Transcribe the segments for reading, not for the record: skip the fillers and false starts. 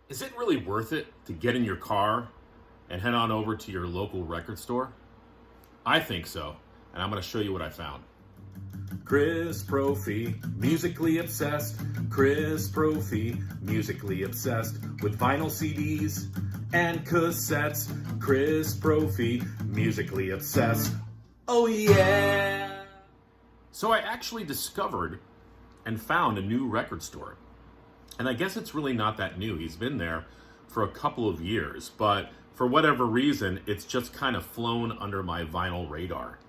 Is it really worth it to get in your car and head on over to your local record store? I think so, and I'm going to show you what I found. Chris Profi, musically obsessed. Chris Profi, musically obsessed with vinyl CDs and cassettes. Chris Profi, musically obsessed. Oh yeah! So I actually discovered and found a new record store. And I guess it's really not that new. He's been there for a couple of years, but for whatever reason, it's just kind of flown under my vinyl radar.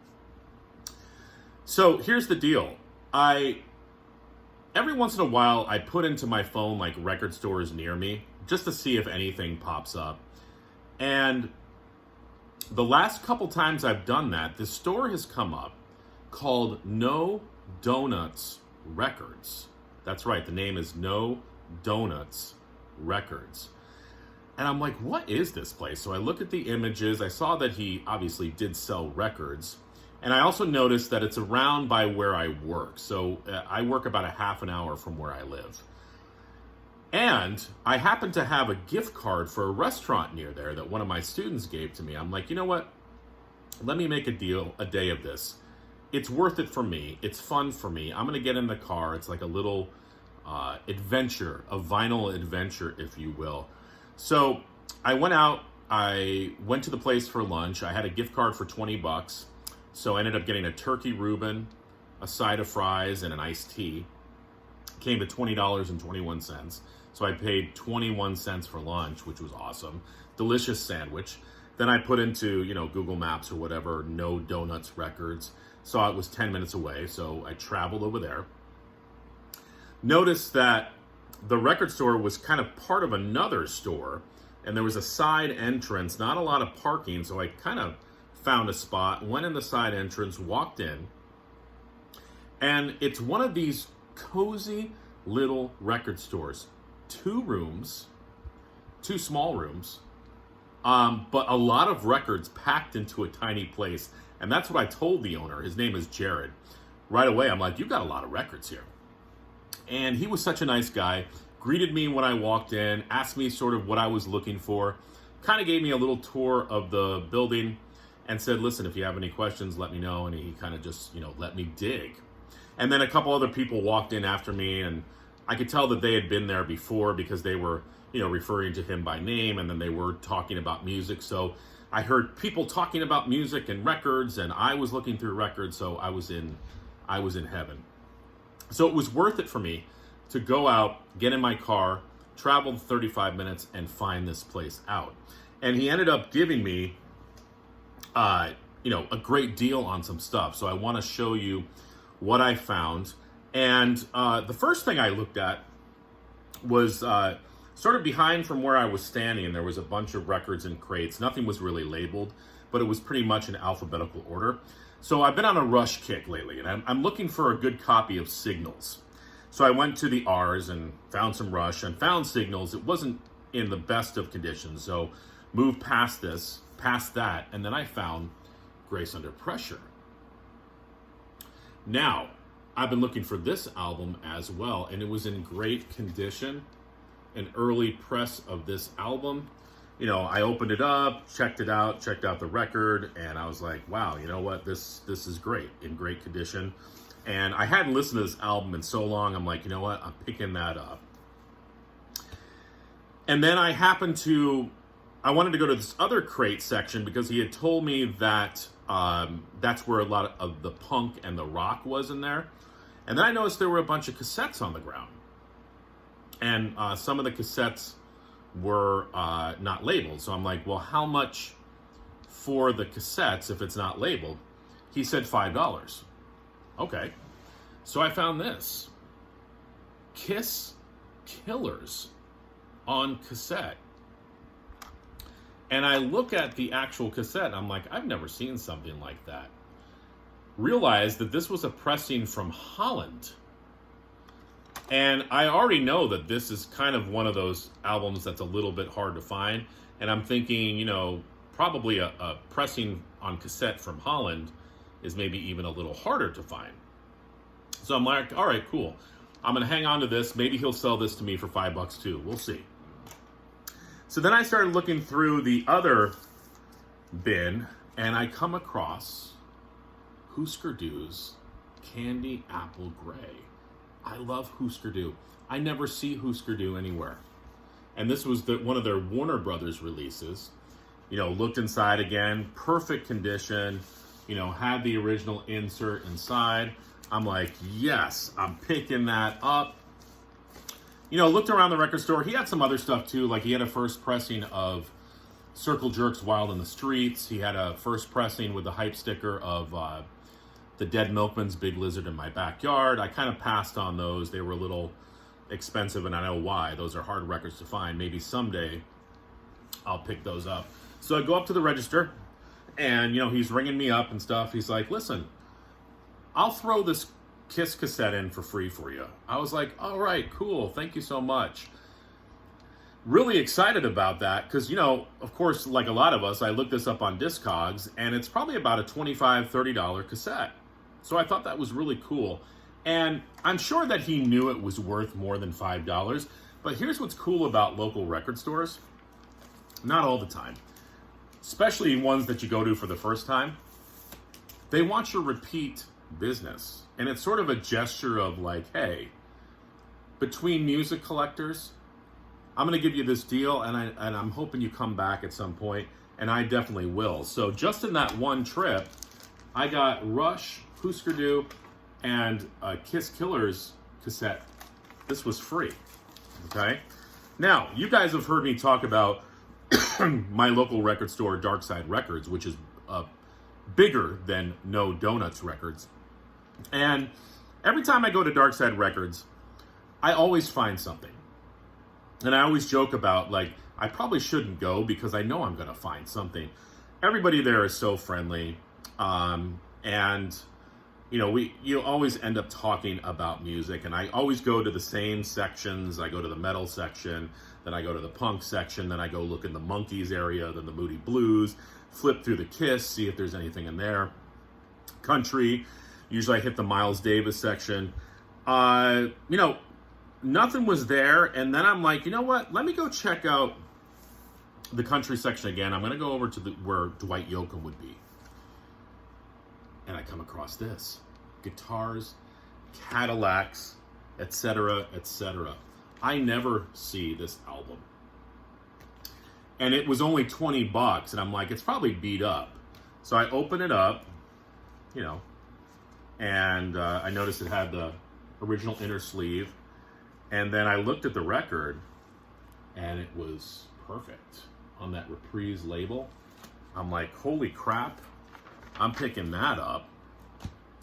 So here's the deal. Every once in a while, I put into my phone like record stores near me just to see if anything pops up. And the last couple times I've done that, this store has come up called No Donuts Records. That's right, the name is No Donuts Records. And I'm like, what is this place? So I look at the images. I saw that he obviously did sell records. And I also noticed that it's around by where I work. So I work about a half an hour from where I live. And I happen to have a gift card for a restaurant near there that one of my students gave to me. I'm like, you know what? Let me make a day of this. It's worth it for me. It's fun for me. I'm going to get in the car. It's like a little adventure, a vinyl adventure, if you will. So I went out. I went to the place for lunch. I had a gift card for $20. So I ended up getting a turkey Reuben, a side of fries, and an iced tea. Came to $20.21. So I paid 21 cents for lunch, which was awesome. Delicious sandwich. Then I put into, Google Maps or whatever, No Donuts Records. Saw it was 10 minutes away, so I traveled over there. Noticed that the record store was kind of part of another store, and there was a side entrance, not a lot of parking, so I kind of found a spot, went in the side entrance, walked in, and it's one of these cozy little record stores. 2 rooms, 2 small rooms, but a lot of records packed into a tiny place. And that's what I told the owner. His name is Jared. Right away, I'm like, you've got a lot of records here. And he was such a nice guy. Greeted me when I walked in, asked me sort of what I was looking for, kind of gave me a little tour of the building, and said, listen, if you have any questions, let me know. And he kind of just, let me dig. And then a couple other people walked in after me, and I could tell that they had been there before because they were, referring to him by name, and then they were talking about music. So I heard people talking about music and records, and I was looking through records, so I was in heaven. So it was worth it for me to go out, get in my car, travel 35 minutes, and find this place out. And he ended up giving me a great deal on some stuff. So I want to show you what I found. And the first thing I looked at was sort of behind from where I was standing, and there was a bunch of records in crates. Nothing was really labeled, but it was pretty much in alphabetical order. So I've been on a Rush kick lately, and I'm looking for a good copy of Signals. So I went to the R's and found some Rush and found Signals. It wasn't in the best of conditions, so moved past that, and then I found Grace Under Pressure. Now, I've been looking for this album as well, and it was in great condition. An early press of this album. I opened it up, checked out the record, and I was like, wow, you know what? This is great, in great condition. And I hadn't listened to this album in so long, I'm like, you know what? I'm picking that up. And then I wanted to go to this other crate section because he had told me that that's where a lot of the punk and the rock was in there. And then I noticed there were a bunch of cassettes on the ground. And some of the cassettes were not labeled. So I'm like, well, how much for the cassettes if it's not labeled? He said $5. Okay. So I found this. Kiss Killers on cassette. And I look at the actual cassette and I'm like, I've never seen something like that. Realized that this was a pressing from Holland. And I already know that this is kind of one of those albums that's a little bit hard to find. And I'm thinking, probably a pressing on cassette from Holland is maybe even a little harder to find. So I'm like, all right, cool. I'm going to hang on to this. Maybe he'll sell this to me for $5 too. We'll see. So then I started looking through the other bin, and I come across Husker Du's Candy Apple Gray. I love Husker Du. I never see Husker Du anywhere. And this was one of their Warner Brothers releases. Looked inside again, perfect condition, had the original insert inside. I'm like, yes, I'm picking that up. Looked around the record store. He had some other stuff too. Like he had a first pressing of Circle Jerk's Wild in the Streets. He had a first pressing with the hype sticker of the Dead Milkman's Big Lizard in My Backyard. I kind of passed on those. They were a little expensive, and I know why. Those are hard records to find. Maybe someday I'll pick those up. So I go up to the register, and, he's ringing me up and stuff. He's like, listen, I'll throw this Kiss cassette in for free for you. I was like, all right, cool. Thank you so much. Really excited about that because, of course, like a lot of us, I looked this up on Discogs, and it's probably about a $25, $30 cassette. So I thought that was really cool. And I'm sure that he knew it was worth more than $5. But here's what's cool about local record stores. Not all the time. Especially ones that you go to for the first time. They want your repeat business. And it's sort of a gesture of like, hey, between music collectors, I'm going to give you this deal, and I'm hoping you come back at some point, and I definitely will. So just in that one trip, I got Rush, Husker Du, and a Kiss Killers cassette. This was free, okay? Now, you guys have heard me talk about my local record store, Darkside Records, which is bigger than No Donuts Records. And every time I go to Darkside Records, I always find something. And I always joke about, like, I probably shouldn't go because I know I'm going to find something. Everybody there is so friendly. And, you always end up talking about music. And I always go to the same sections. I go to the metal section. Then I go to the punk section. Then I go look in the Monkees area. Then the Moody Blues. Flip through the Kiss. See if there's anything in there. Country. Usually I hit the Miles Davis section. Nothing was there, and then I'm like, you know what? Let me go check out the country section again. I'm going to go over to where Dwight Yoakam would be. And I come across this. Guitars, Cadillacs, etc., etc. I never see this album. And it was only $20, and I'm like, it's probably beat up. So I open it up, and I noticed it had the original inner sleeve. And then I looked at the record, and it was perfect on that Reprise label. I'm like, holy crap, I'm picking that up.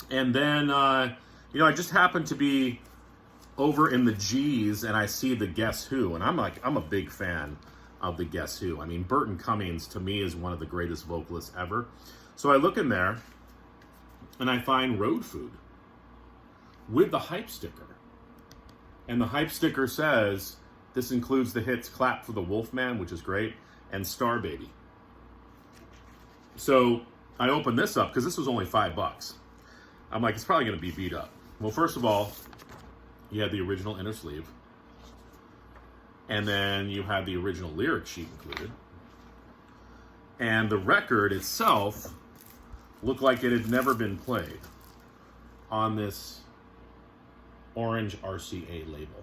And then, I just happened to be over in the G's, and I see the Guess Who, and I'm a big fan of the Guess Who. I mean, Burton Cummings, to me, is one of the greatest vocalists ever. So I look in there, and I find Road Food with the hype sticker. And the hype sticker says, this includes the hits Clap for the Wolfman, which is great, and Star Baby. So I opened this up because this was only $5. I'm like, it's probably going to be beat up. Well, first of all, you had the original inner sleeve. And then you had the original lyric sheet included. And the record itself looked like it had never been played on this orange RCA label.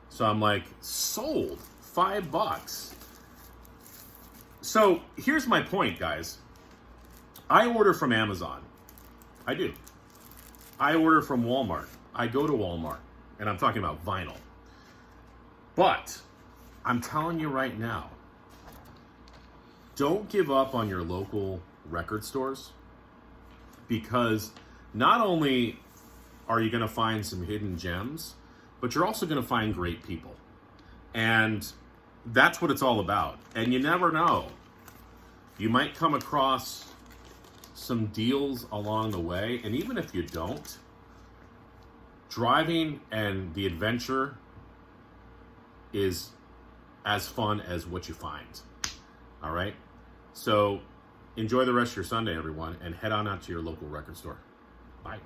So I'm like, sold, $5. So here's my point, guys. I order from Amazon. I do. I order from Walmart. I go to Walmart, and I'm talking about vinyl. But I'm telling you right now, don't give up on your local record stores, because not only are you going to find some hidden gems, but you're also going to find great people. And that's what it's all about. And you never know. You might come across some deals along the way. And even if you don't, driving and the adventure is as fun as what you find. All right? So enjoy the rest of your Sunday, everyone, and head on out to your local record store. Bye.